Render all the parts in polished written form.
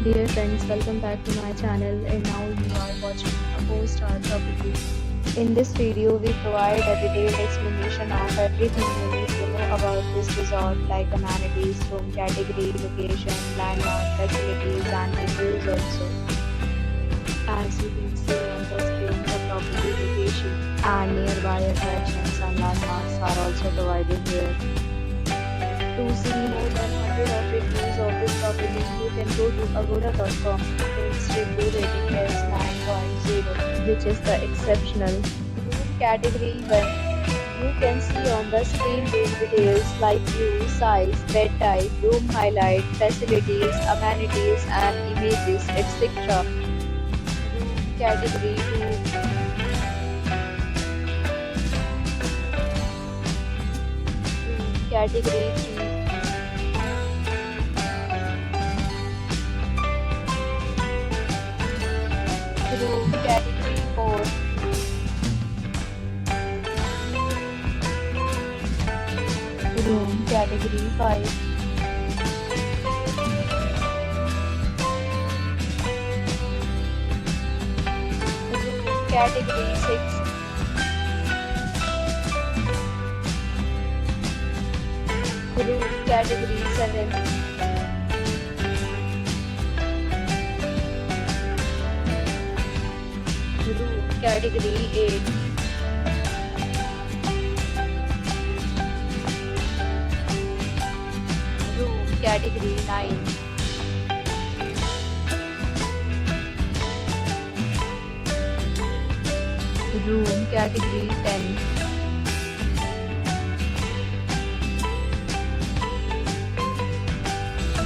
Dear friends, welcome back to my channel, and now you are watching a 4-star property. In this video, we provide a detailed explanation of everything you need to know about this resort, like amenities, room category, location, landmark, facilities, and reviews also. As you can see on the screen, the property location and nearby attractions and landmarks are also provided here. To see more than 100 of reviews of this property, you can go to agoda.com. Its review rating is 9.0, which is the exceptional. Room category 1. You can see on the screen room details like view, size, bed type, room highlight, facilities, amenities, and images, etc. Room category 2. Category 3. Room category 4. Room category 5. Room category 6. Room category 7. Room category 8. Room category 9. Room category 10.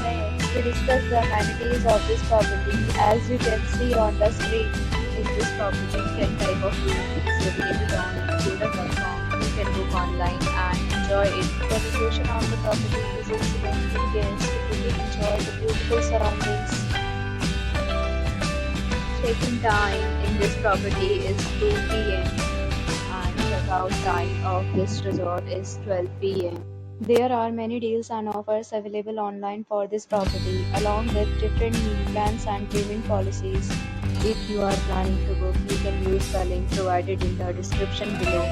Next, we discuss the amenities of this property. As you can see on the screen, in this property, 10 type of room is available on agoda.com. You can book online and enjoy it. The location of the property is excellent for guests who really enjoy the beautiful surroundings. Check-in time in this property is 2 p.m. and check-out time of this resort is 12 p.m. There are many deals and offers available online for this property, along with different meal plans and payment policies. If you are planning to book, you can use the link provided in the description below.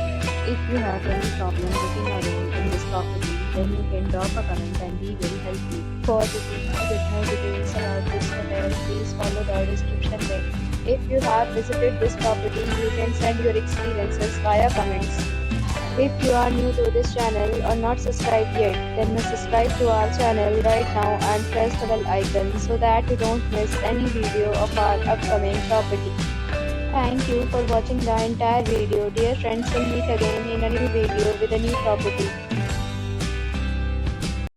If you have any problem booking a room in this property, then you can drop a comment and we will help you. For booking or get more details about this hotel, please follow the description link. If you have visited this property, you can send your experiences via comments. If you are new to this channel or not subscribed yet, then subscribe to our channel right now and press the bell icon so that you don't miss any video of our upcoming property. Thank you for watching the entire video. Dear friends, we'll meet again in a new video with a new property.